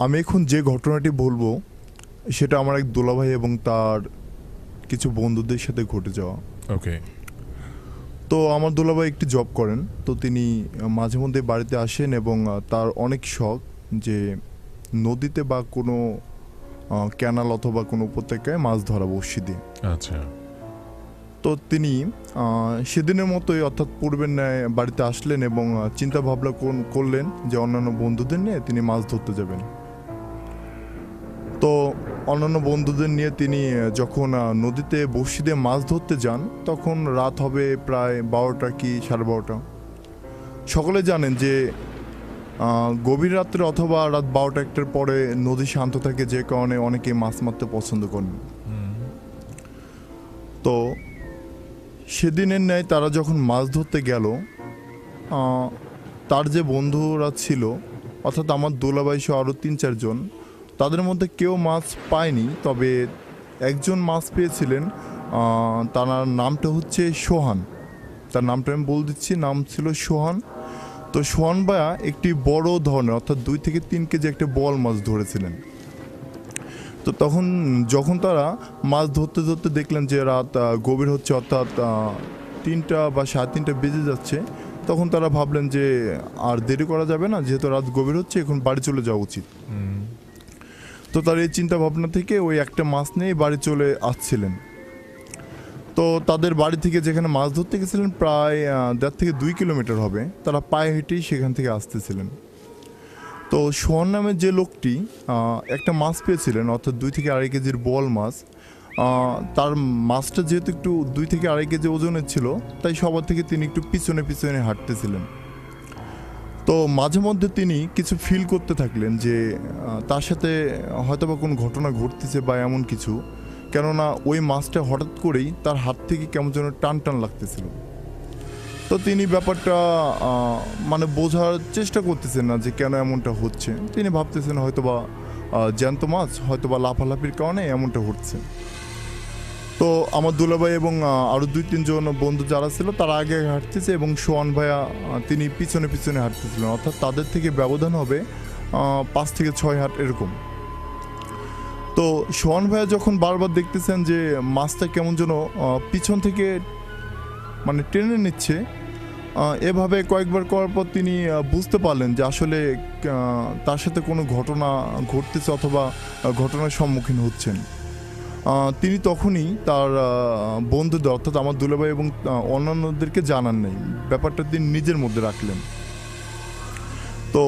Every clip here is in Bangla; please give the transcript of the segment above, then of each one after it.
আমি এখন যে ঘটনাটি বলবো সেটা আমার এক দুলাভাই এবং তার কিছু বন্ধুদের সাথে ঘটে যাওয়া। ওকে। তো আমার দুলাভাই একটি জব করেন, তো তিনি মাঝে মধ্যে বাড়িতে আসেন এবং তার অনেক শখ যে নদীতে বা কোনো ক্যানাল অথবা কোনো উপত্যকায় মাছ ধরা বড়শি দিয়ে। আচ্ছা। তো তিনি সেদিনের মতোই অর্থাৎ পূর্বের ন্যায় বাড়িতে আসলেন এবং চিন্তা ভাবনা করলেন যে অন্যান্য বন্ধুদের নিয়ে তিনি মাছ ধরতে যাবেন। তো অন্যান্য বন্ধুদের নিয়ে তিনি যখন নদীতে বড়শি দিয়ে মাছ ধরতে যান তখন রাত হবে প্রায় 12টা কি 12:30। সকলে জানেন যে গভীর রাত্রে অথবা রাত 12টা-1টার পরে নদী শান্ত থাকে, যে কারণে অনেকে মাছ মারতে পছন্দ করেন। তো সেদিনের ন্যায় তারা যখন মাছ ধরতে গেল, তার যে বন্ধুরা ছিল অর্থাৎ আমার দুলাভাই সহ আরও 3-4 জন, তাদের মধ্যে কেউ মাছ পায়নি, তবে একজন মাছ পেয়েছিলেন। তার নামটা হচ্ছে সোহান। তার নামটা আমি বলে দিচ্ছি, নাম ছিল সোহান। তো সোহান ভাইয়া একটি বড় ধরনের অর্থাৎ 2 থেকে 3 কেজি একটা বল মাছ ধরেছিলেন। তো তখন যখন তারা মাছ ধরতে ধরতে দেখলেন যে রাত গভীর হচ্ছে, অর্থাৎ 3টা বা 3:30 বেজে যাচ্ছে, তখন তারা ভাবলেন যে আর দেরি করা যাবে না, যেহেতু রাত গভীর হচ্ছে, এখন বাড়ি চলে যাওয়া উচিত। তো তার এই চিন্তা ভাবনা থেকে ওই একটা মাছ নিয়ে বাড়ি চলে আসছিলেন। তো তাদের বাড়ি থেকে যেখানে মাছ ধরতে গেছিলেন প্রায় 1.5 থেকে 2 কিলোমিটার হবে, তারা পায়ে হেঁটেই সেখান থেকে আসতেছিলেন। তো সোহান নামের যে লোকটি একটা মাছ পেয়েছিলেন, অর্থাৎ 2 থেকে 2.5 কেজির বল মাছ। তার মাছটা যেহেতু একটু 2 থেকে 2.5 কেজি ওজনের ছিল, তাই সবার থেকে তিনি একটু পিছনে পিছনে হাঁটতেছিলেন। তো মাঝে মধ্যে তিনি কিছু ফিল করতে থাকলেন যে তার সাথে হয়তো বা কোনো ঘটনা ঘটতেছে বা এমন কিছু, কেননা ওই মাছটা হঠাৎ করেই তার হাত থেকে কেমন যেন টান টান লাগতেছিল। তো তিনি ব্যাপারটা মানে বোঝার চেষ্টা করতেছেন না যে কেন এমনটা হচ্ছে। তিনি ভাবতেছেন হয়তোবা জ্যান্ত মাছ হয়তোবা লাফালাফির কারণে এমনটা হচ্ছে। তো আমার দুলাভাই এবং আরও 2-3 জন বন্ধু যারা ছিল তারা আগে হাঁটতেছে এবং সোহান ভাইয়া তিনি পিছনে পিছনে হাঁটতেছিলেন, অর্থাৎ তাদের থেকে ব্যবধান হবে 5 থেকে 6 হাত এরকম। তো সোহান ভাইয়া যখন বারবার দেখতেছেন যে মাছটা কেমন যেন পিছন থেকে মানে টেনে নিচ্ছে, এভাবে কয়েকবার করার পর তিনি বুঝতে পারলেন যে আসলে তার সাথে কোনো ঘটনা ঘটতেছে অথবা ঘটনার সম্মুখীন হচ্ছেন। তিনি তখনই তার বন্ধুদের অর্থাৎ আমার দুলাভাই এবং অন্যান্যদেরকে জানান নাই, ব্যাপারটা তিনি নিজের মধ্যে রাখলেন। তো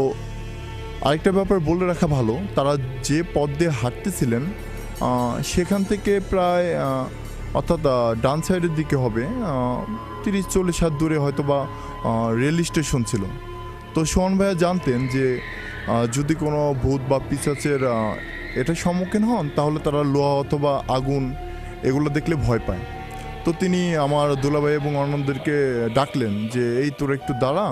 আরেকটা ব্যাপার বলে রাখা ভালো, তারা যে পথ দিয়ে হাঁটতেছিলেন সেখান থেকে প্রায় অর্থাৎ ডান সাইডের দিকে হবে 30-40 হাত দূরে হয়তো বা রেল স্টেশন ছিল। তো সোহান ভাইয়া জানতেন যে যদি কোনো ভূত বা পিশাচের এটার সম্মুখীন হন তাহলে তারা লোহা অথবা আগুন এগুলো দেখলে ভয় পায়। তো তিনি আমার দুলাভাই এবং অন্যদেরকে ডাকলেন যে এই তোর একটু দাঁড়া,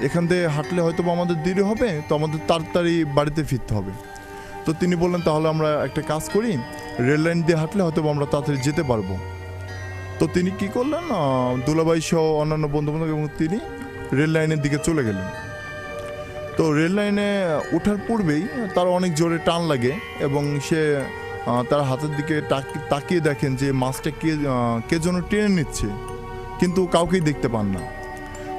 এখান থেকে হাঁটলে হয়তো বা আমাদের দেরি হবে, তো আমাদের তাড়াতাড়ি বাড়িতে ফিরতে হবে। তো তিনি বললেন তাহলে আমরা একটা কাজ করি, রেল লাইন দিয়ে হাঁটলে হয়তো আমরা তাড়াতাড়ি যেতে পারবো। তো তিনি কি করলেন, দুলাভাই সহ অন্যান্য বন্ধুবান্ধব এবং তিনি রেল লাইনের দিকে চলে গেলেন। তো রেল লাইনে ওঠার পূর্বেই তার অনেক জোরে টান লাগে এবং সে তার হাতের দিকে তাকিয়ে দেখেন যে মাছটা কে যেন টেনে নিচ্ছে, কিন্তু কাউকেই দেখতে পান না।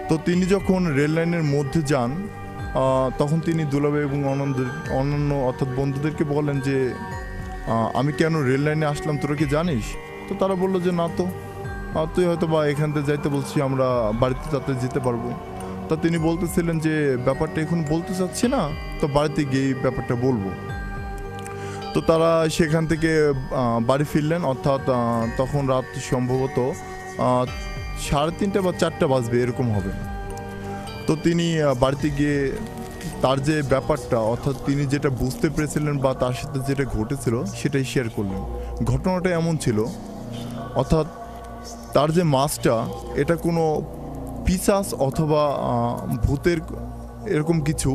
তো তিনি যখন রেল লাইনের মধ্যে যান তখন তিনি দুলাভাই এবং অন্যান্য অর্থাৎ বন্ধুদেরকে বলেন যে আমি কেন রেল লাইনে আসলাম তোরা কি জানিস? তো তারা বললো যে না, তো তুই হয়তো বা এখান থেকে যাইতে বলছি, আমরা বাড়িতে তাতে যেতে পারবো। তা তিনি বলতেছিলেন যে ব্যাপারটা এখন বলতে চাচ্ছি না, তো বাড়িতে গিয়ে ব্যাপারটা বলবো। তো তারা সেখান থেকে বাড়ি ফিরলেন, অর্থাৎ তখন রাত সম্ভবত 3:30 বা 4টা বাজবে এরকম হবে। তো তিনি বাড়িতে গিয়ে তার যে ব্যাপারটা অর্থাৎ তিনি যেটা বুঝতে পেরেছিলেন বা তার সাথে যেটা ঘটেছিল সেটাই শেয়ার করলেন। ঘটনাটা এমন ছিল, অর্থাৎ তার যে মাছটা এটা কোনো পিশাচ অথবা ভূতের এরকম কিছু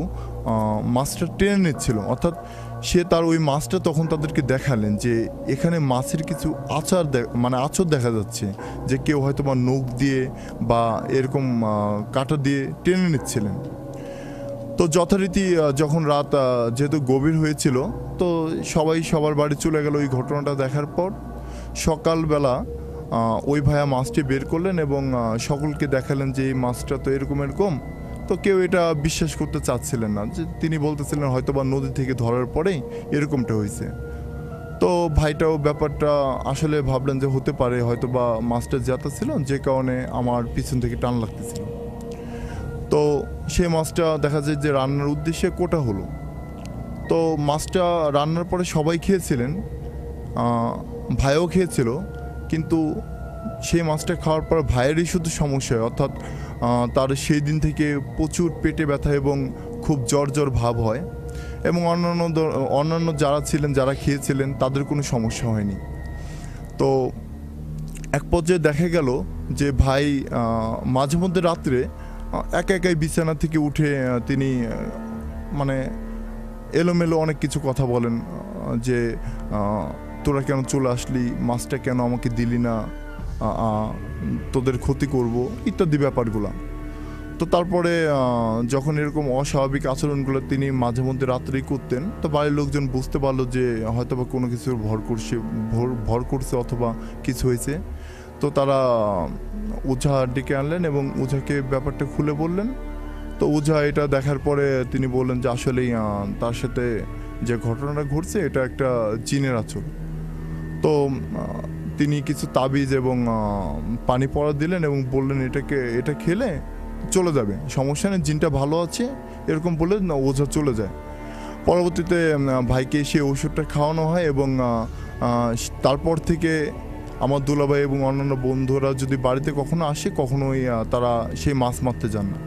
মাছটা টেনে নিচ্ছিল, অর্থাৎ সে তার ওই মাছটা তখন তাদেরকে দেখালেন যে এখানে মাছের কিছু আচর দেখা যাচ্ছে, যে কেউ হয়তো বা নখ দিয়ে বা এরকম কাঁটা দিয়ে টেনে নিচ্ছিলেন। তো যথারীতি যখন রাত যেহেতু গভীর হয়েছিল, তো সবাই সবার বাড়ি চলে গেল ওই ঘটনাটা দেখার পর। সকালবেলা ওই ভাইয়া মাছটি বের করলেন এবং সকলকে দেখালেন যে এই মাছটা তো এরকম এরকম। তো কেউ এটা বিশ্বাস করতে চাচ্ছিলেন না, যে তিনি বলতেছিলেন হয়তো বা নদী থেকে ধরার পরেই এরকমটা হয়েছে। তো ভাইটাও ব্যাপারটা আসলে ভাবলেন যে হতে পারে হয়তো বা মাছটা জেতা ছিল, যে কারণে আমার পিছন থেকে টান লাগতেছিল। তো সেই মাছটা দেখা যায় যে রান্নার উদ্দেশ্যে কোটা হলো। তো মাছটা রান্নার পরে সবাই খেয়েছিলেন, ভাইও খেয়েছিল, কিন্তু সেই মাছটা খাওয়ার পর ভাইয়েরই শুধু সমস্যা হয়, অর্থাৎ তার সেই দিন থেকে প্রচুর পেটে ব্যথা এবং খুব জ্বর জ্বর ভাব হয়, এবং অন্যান্য যারা ছিলেন, যারা খেয়েছিলেন, তাদের কোনো সমস্যা হয়নি। তো এক পর্যায়ে দেখা গেল যে ভাই মাঝে মধ্যে রাত্রে একা একাই বিছানা থেকে উঠে তিনি মানে এলোমেলো অনেক কিছু কথা বলেন, যে তোরা কেন চলে আসলি, মাছটা কেন আমাকে দিলি না, তোদের ক্ষতি করব, ইত্যাদি ব্যাপারগুলো। তো তারপরে যখন এরকম অস্বাভাবিক আচরণগুলো তিনি মাঝে মধ্যে রাত্রেই করতেন, তো বাড়ির লোকজন বুঝতে পারলো যে হয়তো বা কোনো কিছুর ভর করছে অথবা কিছু হয়েছে। তো তারা ওঝা ডেকে আনলেন এবং ওঝাকে ব্যাপারটা খুলে বললেন। তো ওঝা এটা দেখার পরে তিনি বললেন যে আসলেই তার সাথে যে ঘটনাটা ঘটছে এটা একটা জিনের আচর। তো তিনি কিছু তাবিজ এবং পানি পড়া দিলেন এবং বললেন এটা খেলে চলে যাবে, সমস্যা নেই, জিনটা ভালো আছে, এরকম বলে না ওঝা চলে যায়। পরবর্তীতে ভাইকে সেই ওষুধটা খাওয়ানো হয় এবং তারপর থেকে আমার দুলাভাই এবং অন্যান্য বন্ধুরা যদি বাড়িতে কখনো আসে, কখনোই তারা সেই মাছ মারতে যান না।